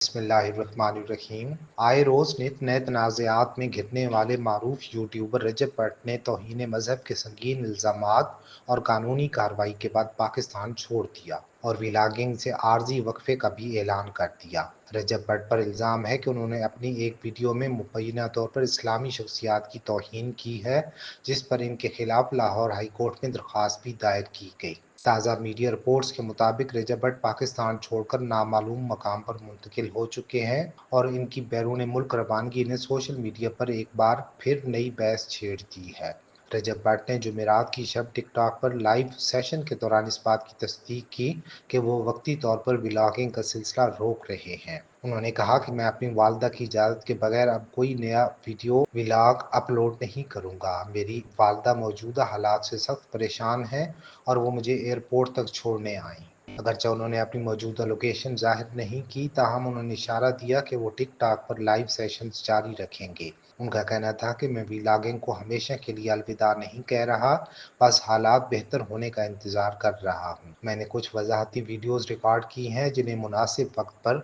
بسم اللہ الرحمن الرحیم۔ آئے روز نت نئے تنازعات میں گھرنے والے معروف یوٹیوبر رجب بٹ نے توہین مذہب کے سنگین الزامات اور قانونی کارروائی کے بعد پاکستان چھوڑ دیا اور ولاگنگ سے عارضی وقفے کا بھی اعلان کر دیا۔ رجب بٹ پر الزام ہے کہ انہوں نے اپنی ایک ویڈیو میں مبینہ طور پر اسلامی شخصیات کی توہین کی ہے، جس پر ان کے خلاف لاہور ہائی کورٹ میں درخواست بھی دائر کی گئی۔ تازہ میڈیا رپورٹس کے مطابق رجب بٹ پاکستان چھوڑ کر نامعلوم مقام پر منتقل ہو چکے ہیں اور ان کی بیرون ملک روانگی نے سوشل میڈیا پر ایک بار پھر نئی بحث چھیڑ دی ہے۔ رجب بٹ نے جمعرات کی شب ٹک ٹاک پر لائیو سیشن کے دوران اس بات کی تصدیق کی کہ وہ وقتی طور پر ولاگنگ کا سلسلہ روک رہے ہیں۔ انہوں نے کہا کہ میں اپنی والدہ کی اجازت کے بغیر اب کوئی نیا ویڈیو ولاگ اپلوڈ نہیں کروں گا۔ میری والدہ موجودہ حالات سے سخت پریشان ہیں اور وہ مجھے ایئرپورٹ تک چھوڑنے آئیں۔ اگرچہ انہوں نے اپنی موجودہ لوکیشن ظاہر نہیں کی، تاہم انہوں نے اشارہ دیا کہ وہ ٹک ٹاک پر لائیو سیشنز جاری رکھیں گے۔ ان کا کہنا تھا کہ میں ولاگنگ کو ہمیشہ کے لیے الوداع نہیں کہہ رہا، بس حالات بہتر ہونے کا انتظار کر رہا ہوں۔ میں نے کچھ وضاحتی ویڈیوز ریکارڈ کی ہیں جنہیں مناسب وقت پر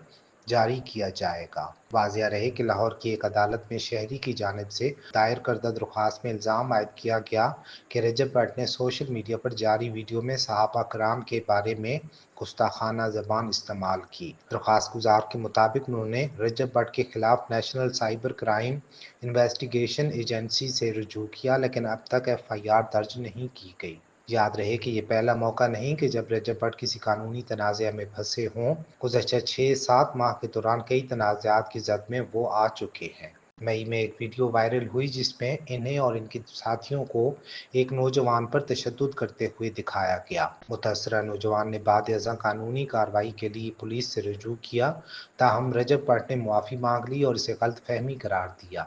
جاری کیا جائے گا۔ واضح رہے کہ لاہور کی ایک عدالت میں شہری کی جانب سے دائر کردہ درخواست میں الزام عائد کیا گیا کہ رجب بٹ نے سوشل میڈیا پر جاری ویڈیو میں صحابہ کرام کے بارے میں گستاخانہ زبان استعمال کی۔ درخواست گزار کے مطابق انہوں نے رجب بٹ کے خلاف national cyber crime investigation agency سے رجوع کیا، لیکن اب تک ایف آئی آر درج نہیں کی گئی۔ یاد رہے کہ یہ پہلا موقع نہیں کہ جب رجب بٹ کسی قانونی تنازعہ میں پھنسے ہوں۔ گزشتہ 6-7 ماہ کے دوران کئی تنازعات کی زد میں وہ آ چکے ہیں۔ مئی میں ایک ویڈیو وائرل ہوئی جس میں انہیں اور ان کے ساتھیوں کو ایک نوجوان پر تشدد کرتے ہوئے دکھایا گیا۔ متاثرہ نوجوان نے بعد ازاں قانونی کارروائی کے لیے پولیس سے رجوع کیا، تاہم رجب بٹ نے معافی مانگ لی اور اسے غلط فہمی قرار دیا۔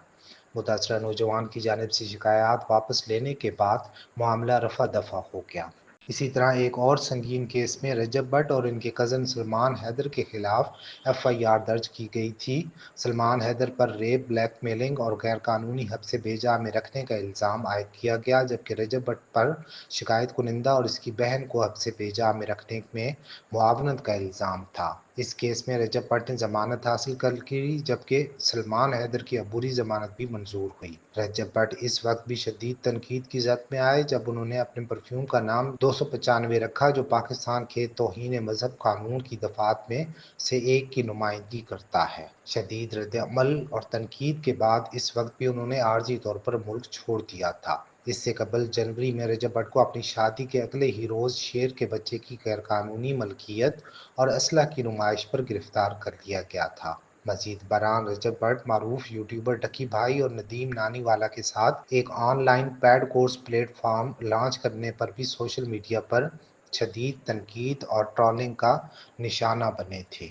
متاثرہ نوجوان کی جانب سے شکایات واپس لینے کے بعد معاملہ رفع دفع ہو گیا۔ اسی طرح ایک اور سنگین کیس میں رجب بٹ اور ان کے کزن سلمان حیدر کے خلاف ایف آئی آر درج کی گئی تھی۔ سلمان حیدر پر ریپ، بلیک میلنگ اور غیر قانونی حبس بےجا میں رکھنے کا الزام عائد کیا گیا، جبکہ رجب بٹ پر شکایت کنندہ اور اس کی بہن کو حبس بےجا میں رکھنے میں معاونت کا الزام تھا۔ اس کیس میں رجب بٹ نے ضمانت حاصل کر لی، جبکہ سلمان حیدر کی عبوری ضمانت بھی منظور ہوئی۔ رجب بٹ اس وقت بھی شدید تنقید کی زد میں آئے جب انہوں نے اپنے پرفیوم کا نام 295 رکھا، جو پاکستان کے توہین مذہب قانون کی دفعات میں سے ایک کی نمائندگی کرتا ہے۔ شدید رد عمل اور تنقید کے بعد اس وقت بھی انہوں نے عارضی طور پر ملک چھوڑ دیا تھا۔ اس سے قبل جنوری میں رجب بٹ کو اپنی شادی کے اگلے ہی روز شیر کے بچے کی غیر قانونی ملکیت اور اسلحہ کی نمائش پر گرفتار کر لیا گیا تھا۔ مزید برآں رجب بٹ معروف یوٹیوبر ڈکی بھائی اور ندیم نانی والا کے ساتھ ایک online paid course platform launch کرنے پر بھی سوشل میڈیا پر شدید تنقید اور ٹرولنگ کا نشانہ بنے تھے۔